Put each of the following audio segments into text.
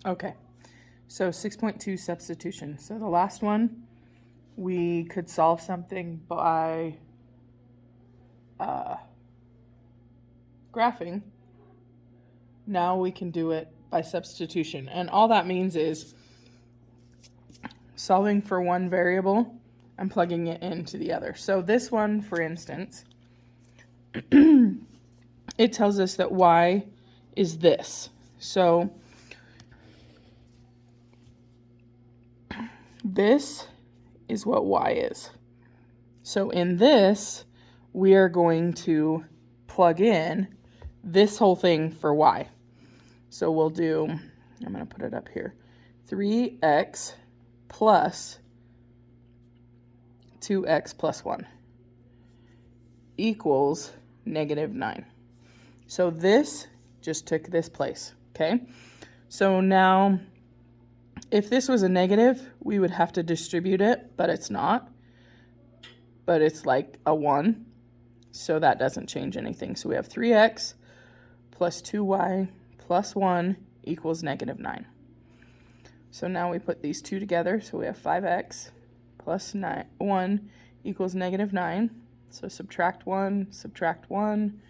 Okay, so 6.2 substitution. So the last one, we could solve something by graphing. Now we can do it by substitution. And all that means is solving for one variable and plugging it into the other. So this one, for instance, it tells us that y is this. So this is what y is. So in this, we are going to plug in this whole thing for y. So we'll do, I'm going to put it up here, 3x plus 2x plus 1 equals -9. So this just took this place, okay? So now, if this was a negative, we would have to distribute it, but it's not. But it's like a 1, so that doesn't change anything. So we have 3x plus 2y plus 1 equals -9. So now we put these two together, so we have 5x plus 1 equals -9. So subtract 1, subtract 1.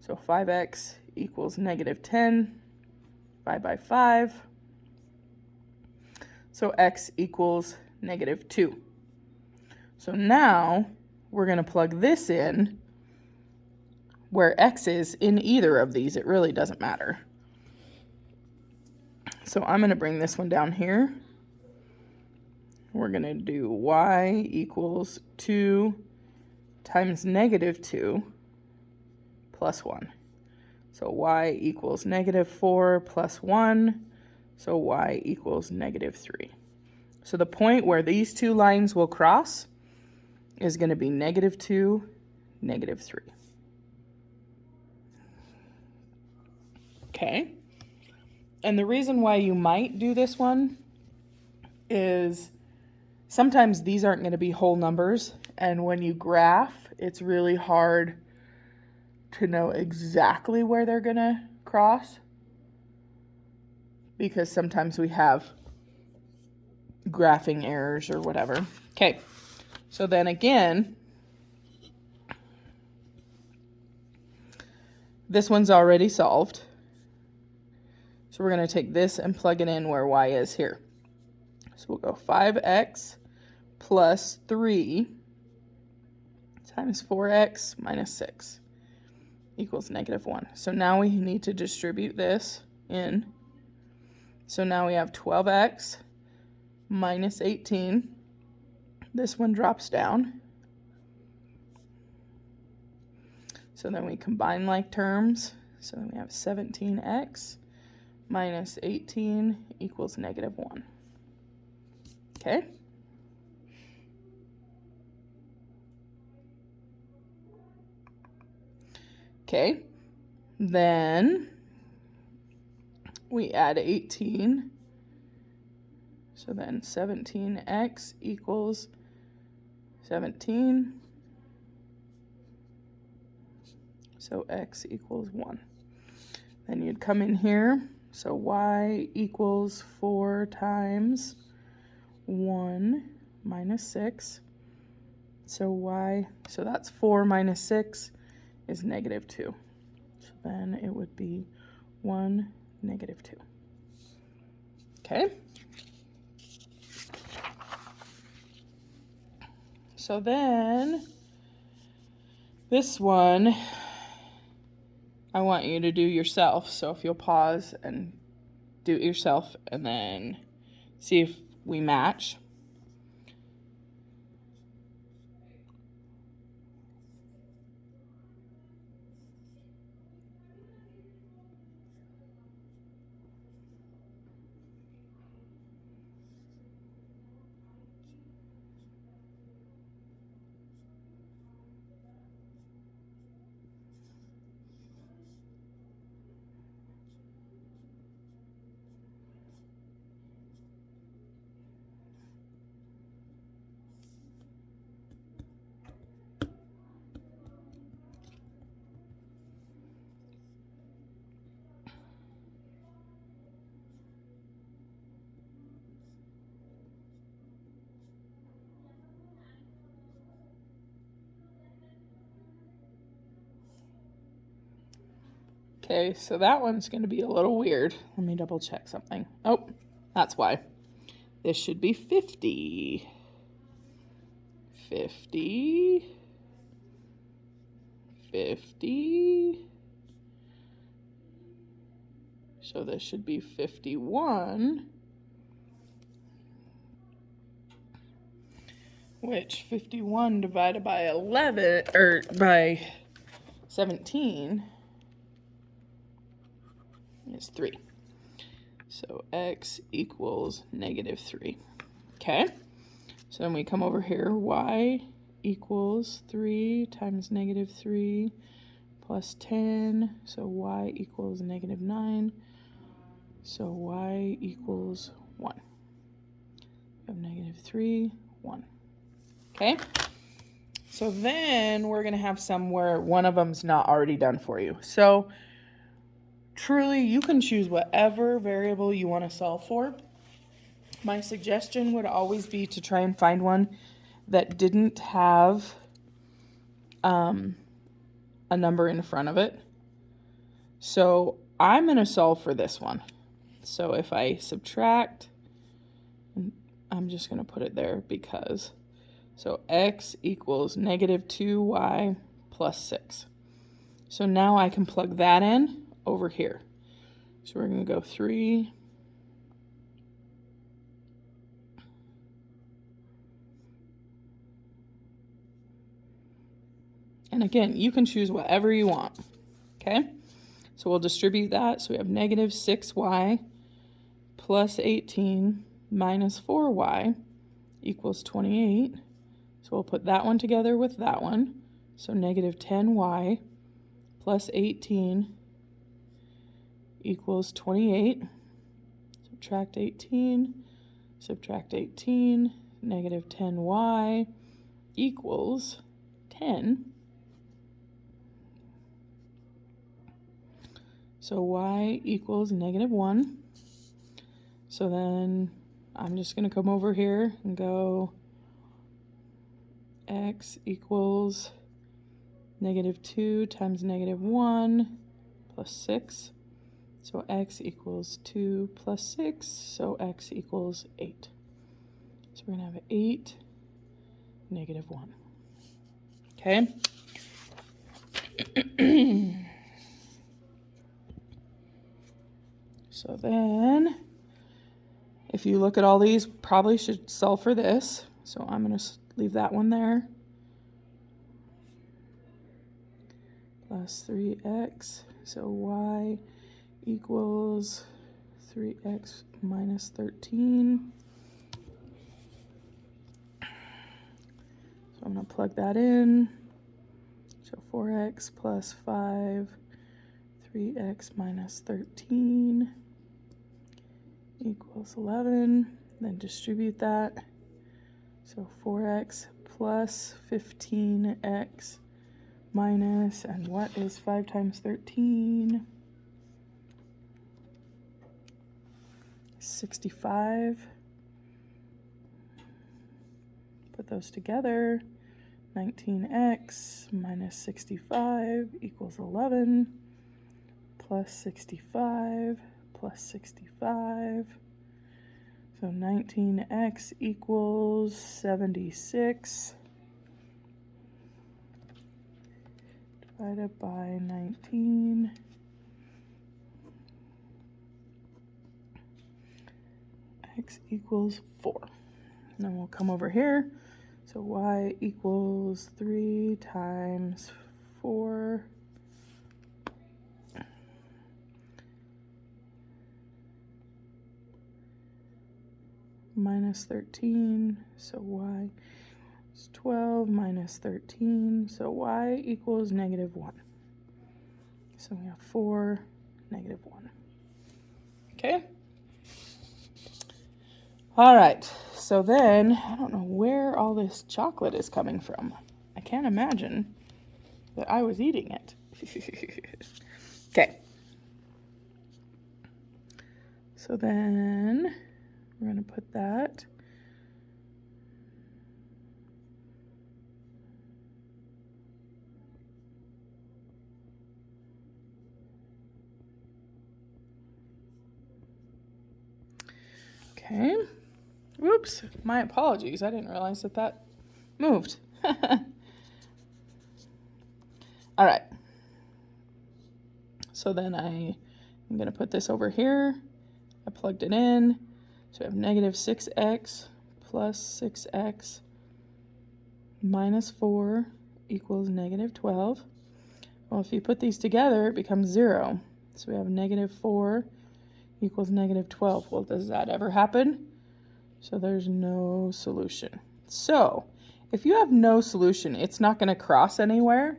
So 5x equals -10. 5 by 5. So x equals -2. So now we're going to plug this in where x is in either of these. It really doesn't matter. So I'm going to bring this one down here. We're going to do y equals 2 times -2 plus 1. So y equals -4 plus 1. So y equals -3. So the point where these two lines will cross is going to be -2, -3. Okay. And the reason why you might do this one is sometimes these aren't going to be whole numbers, and when you graph, it's really hard to know exactly where they're going to cross, because sometimes we have graphing errors or whatever. Okay, so then again, this one's already solved. So we're going to take this and plug it in where y is here. So we'll go 5x plus 3 times 4x minus 6 equals -1. So now we need to distribute this in. So now we have 12x minus 18. This one drops down. So then we combine like terms. So then we have 17x minus 18 equals -1. Okay? Okay, then we add 18. So then 17x equals 17. So x equals 1. Then you'd come in here. So y equals 4 times 1 minus 6. So that's 4 minus 6 is -2. So then it would be 1, -2. Okay? So then this one I want you to do yourself. So if you'll pause and do it yourself and then see if we match. Okay, so that one's going to be a little weird. Let me double check something. Oh, that's why. This should be 50. 50. 50. So this should be 51. Which 51 divided by 11, or by 17, is 3. So x equals -3. Okay? So then we come over here, y equals 3 times -3 plus 10. So y equals -9. So y equals 1. We have -3, 1. Okay? So then we're going to have some where one of them's not already done for you. So truly, you can choose whatever variable you want to solve for. My suggestion would always be to try and find one that didn't have a number in front of it. So I'm going to solve for this one. So if I subtract, I'm just going to put it there because, so x equals -2y plus 6. So now I can plug that in over here. So we're going to go 3. And again, you can choose whatever you want. Okay? So we'll distribute that. So we have -6y plus 18 minus 4y equals 28. So we'll put that one together with that one. So -10y plus 18 equals 28. Subtract 18, subtract 18, -10y equals 10. So y equals -1. So then I'm just going to come over here and go x equals -2 times -1 plus 6. So x equals 2 plus 6, so x equals 8. So we're going to have 8, -1. Okay? So then, if you look at all these, probably should solve for this. So I'm going to leave that one there. Plus 3x, so y equals 3x minus 13. So I'm going to plug that in. So 4x plus 5, 3x minus 13 equals 11. Then distribute that. So 4x plus 15x minus, and what is 5 times 13? 65. Put those together. 19x minus 65 equals 11, plus 65 plus 65. So 19x equals 76 divided by 19. X equals 4. And then we'll come over here. So y equals 3 times 4 minus 13. So y is 12 minus 13. So y equals -1. So we have 4, -1. Okay? All right, so then, I don't know where all this chocolate is coming from. I can't imagine that I was eating it. Okay. So then, we're going to put that. Okay. Oops, my apologies. I didn't realize that that moved. All right. So then I'm going to put this over here. I plugged it in. So we have negative 6x plus 6x minus 4 equals negative 12. Well, if you put these together, it becomes 0. So we have negative 4 equals negative 12. Well, does that ever happen? So there's no solution. So if you have no solution, it's not going to cross anywhere.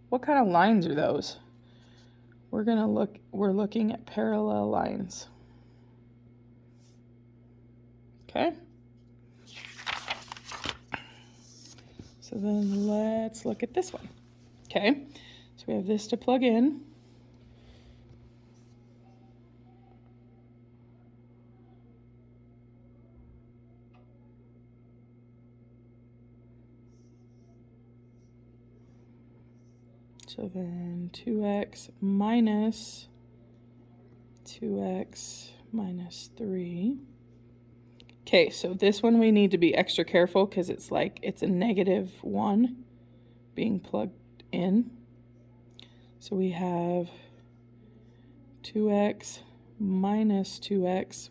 What kind of lines are those? We're looking at parallel lines. Okay. So then let's look at this one. Okay. So we have this to plug in. So then 2x minus 3. Okay, so this one we need to be extra careful because it's a negative 1 being plugged in. So we have 2x minus 2x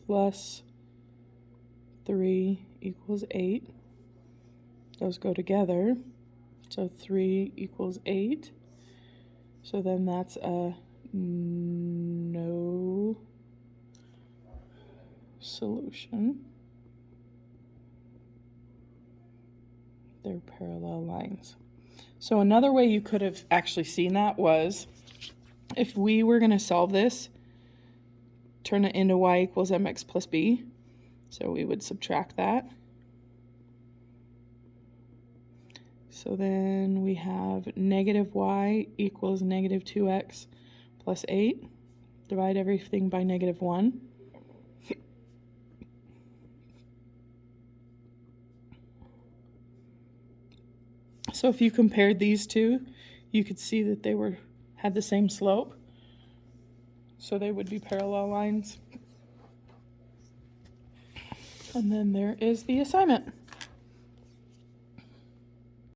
plus 3 equals 8. Those go together. So 3 equals 8. So then that's a no solution. They're parallel lines. So another way you could have actually seen that was if we were going to solve this, turn it into y equals mx plus b. So we would subtract that. So then we have negative y equals negative 2x plus 8. Divide everything by negative 1. So if you compared these two, you could see that they had the same slope. So they would be parallel lines. And then there is the assignment.